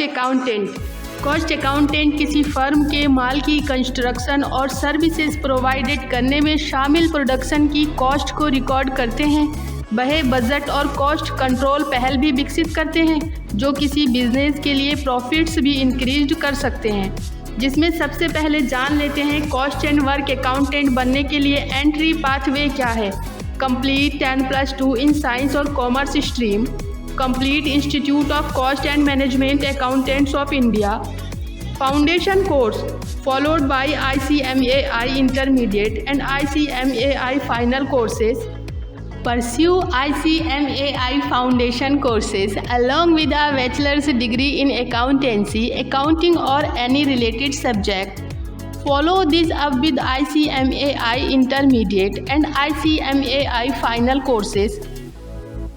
Accountant. Cost accountant किसी firm के माल की कंस्ट्रक्शन और सर्विसेज प्रोवाइडेड करने में शामिल प्रोडक्शन की कॉस्ट को रिकॉर्ड करते हैं। वह बजट और कॉस्ट कंट्रोल पहल भी विकसित करते हैं जो किसी बिजनेस के लिए प्रॉफिट्स भी इंक्रीज कर सकते हैं। जिसमें सबसे पहले जान लेते हैं कॉस्ट एंड वर्क अकाउंटेंट बनने के लिए एंट्री पाथवे क्या है। कंप्लीट 10+2 इन साइंस और commerce stream, complete institute of cost and management accountants of India, foundation course followed by ICMAI intermediate and ICMAI final courses. Pursue ICMAI foundation courses along with a bachelor's degree in accountancy, accounting or any related subject. Follow this up with ICMAI intermediate and ICMAI final courses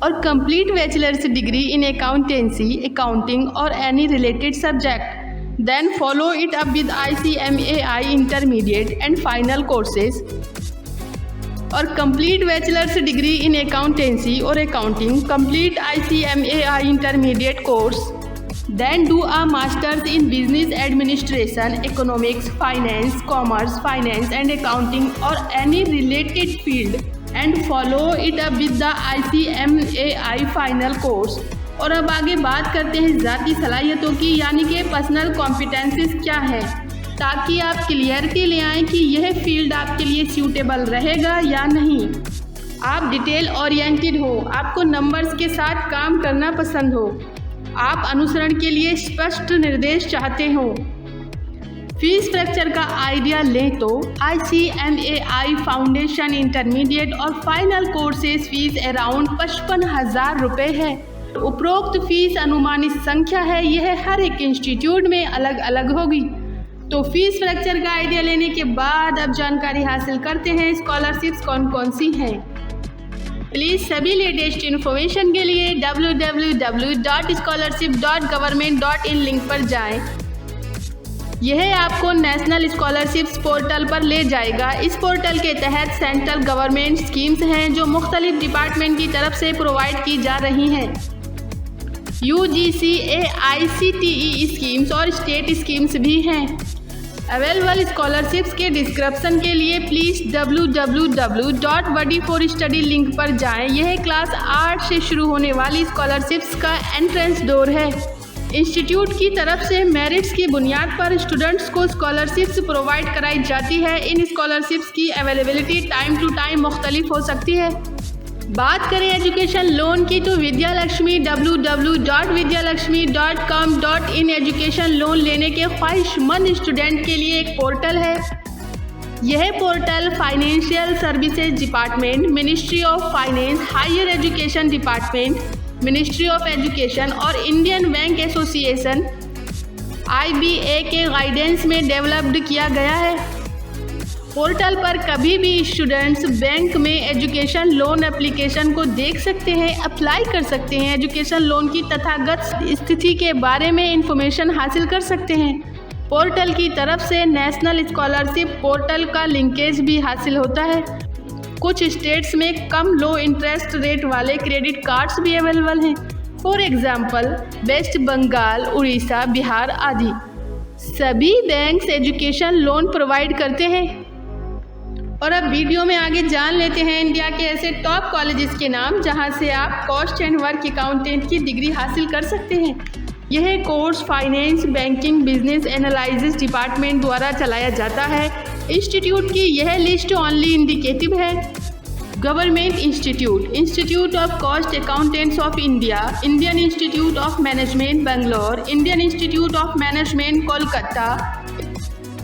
or complete bachelor's degree in accountancy, accounting or any related subject. Then follow it up with ICMAI intermediate and final courses or complete bachelor's degree in accountancy or accounting, complete ICMAI intermediate course, then do a master's in business administration, economics, finance, commerce, finance and accounting or any related field and follow it up with the ICMAI final course। और अब आगे बात करते हैं ज़ाती सलाहियतों की, यानी कि पर्सनल कॉम्पिटेंसीज क्या है, ताकि आप क्लियरिटी ले आएँ कि यह फील्ड आपके लिए सूटेबल रहेगा या नहीं। आप डिटेल ओरिएंटेड हो, आपको नंबर्स के साथ काम करना पसंद हो, आप अनुसरण के लिए स्पष्ट निर्देश चाहते हो। फीस स्ट्रक्चर का आइडिया लें तो ICMAI फाउंडेशन इंटरमीडिएट और फाइनल कोर्सेज फीस अराउंड 55,000 रुपये है। उपरोक्त फीस अनुमानित संख्या है, यह हर एक इंस्टीट्यूट में अलग अलग होगी। तो फीस स्ट्रक्चर का आइडिया लेने के बाद अब जानकारी हासिल करते हैं स्कॉलरशिप्स कौन कौन सी हैं। प्लीज़ सभी लेटेस्ट इन्फॉर्मेशन के लिए www.scholarship.government.in लिंक पर जाएं। यह आपको नेशनल स्कॉलरशिप्स पोर्टल पर ले जाएगा। इस पोर्टल के तहत सेंट्रल गवर्नमेंट स्कीम्स हैं जो मुख्तलिफ डिपार्टमेंट की तरफ से प्रोवाइड की जा रही हैं। UGCAICTE स्कीम्स और स्टेट स्कीम्स भी हैं। अवेलेबल स्कॉलरशिप्स के डिस्क्रिप्शन के लिए प्लीज़ www.buddy4study लिंक पर जाएं। यह क्लास 8 से शुरू होने वाली स्कॉलरशिप्स का एंट्रेंस डोर है। इंस्टीट्यूट की तरफ से मेरिट्स की बुनियाद पर स्टूडेंट्स को स्कॉलरशिप्स प्रोवाइड कराई जाती है। इन स्कॉलरशिप्स की अवेलेबिलिटी टाइम टू टाइम मुख्तलिफ हो सकती है। बात करें एजुकेशन लोन की तो Vidya Lakshmi www.vidyalakshmi.com.in education loan लेने के ख्वाहिशमंद स्टूडेंट के लिए एक पोर्टल है। यह portal financial services department, ministry of finance, higher education department, ministry of education और इंडियन बैंक एसोसिएशन IBA के गाइडेंस में डेवलप्ड किया गया है। पोर्टल पर कभी भी स्टूडेंट्स बैंक में एजुकेशन लोन एप्लीकेशन को देख सकते हैं, अप्लाई कर सकते हैं, एजुकेशन लोन की तथागत स्थिति के बारे में इंफॉर्मेशन हासिल कर सकते हैं। पोर्टल की तरफ से नेशनल स्कॉलरशिप पोर्टल का लिंकेज भी हासिल होता है। कुछ स्टेट्स में कम लो इंटरेस्ट रेट वाले क्रेडिट कार्ड्स भी अवेलेबल हैं। For example West Bengal, Orissa, Bihar आदि सभी बैंक्स एजुकेशन लोन प्रोवाइड करते हैं। और अब वीडियो में आगे जान लेते हैं इंडिया के ऐसे टॉप कॉलेजेस के नाम जहां से आप कॉस्ट एंड वर्क अकाउंटेंट की डिग्री हासिल कर सकते हैं। यह course finance, banking, business analysis department द्वारा चलाया जाता है। इंस्टीट्यूट की यह लिस्ट ओनली इंडिकेटिव है। Government institute, institute of cost accountants of India, Indian Institute of management Bangalore, Indian Institute of management Kolkata,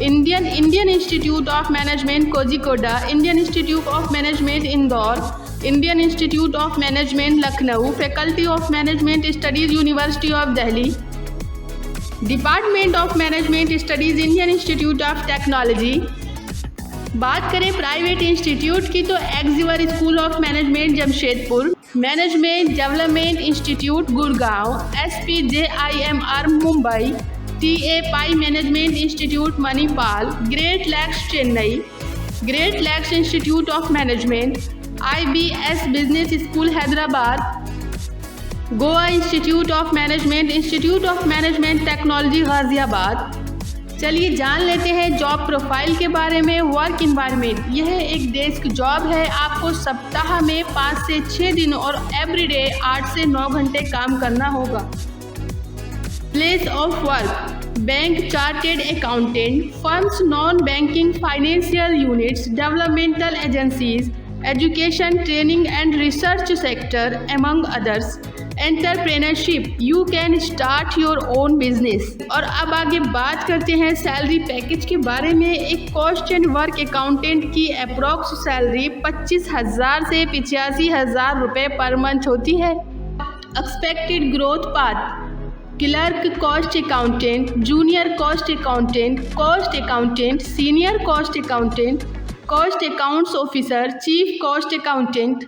Indian Institute of management Kozhikode, Indian Institute of management Indore, Indian Institute of management Lucknow, faculty of Management studies university of Delhi, Department of Management Studies Indian Institute of Technology. बात करें private institute की तो Xavier School of Management Jamshedpur, Management Development Institute Gurgaon, SPJIMR Mumbai, TA Pai Management Institute Manipal, Great Lakes Chennai, Great Lakes Institute of Management, IBS Business School Hyderabad, Goa Institute of Management Technology Ghaziabad. चलिए जान लेते हैं job profile के बारे में। वर्क इन्वायरमेंट, यह एक डेस्क जॉब है। आपको सप्ताह में 5 से 6 दिन और एवरीडे 8 से 9 घंटे काम करना होगा। Place of work, bank, chartered accountant, firms, non banking financial units, developmental agencies, education, training and research sector among others. Entrepreneurship, you can start your own business. और अब आगे बात करते हैं सैलरी पैकेज के बारे में। एक कॉस्ट एंड वर्क अकाउंटेंट की अप्रॉक्स सैलरी 25,000 से 85,000 रुपये पर मंथ होती है। Expected growth path, clerk cost accountant, junior cost accountant, senior cost accountant, cost accounts officer, chief cost accountant,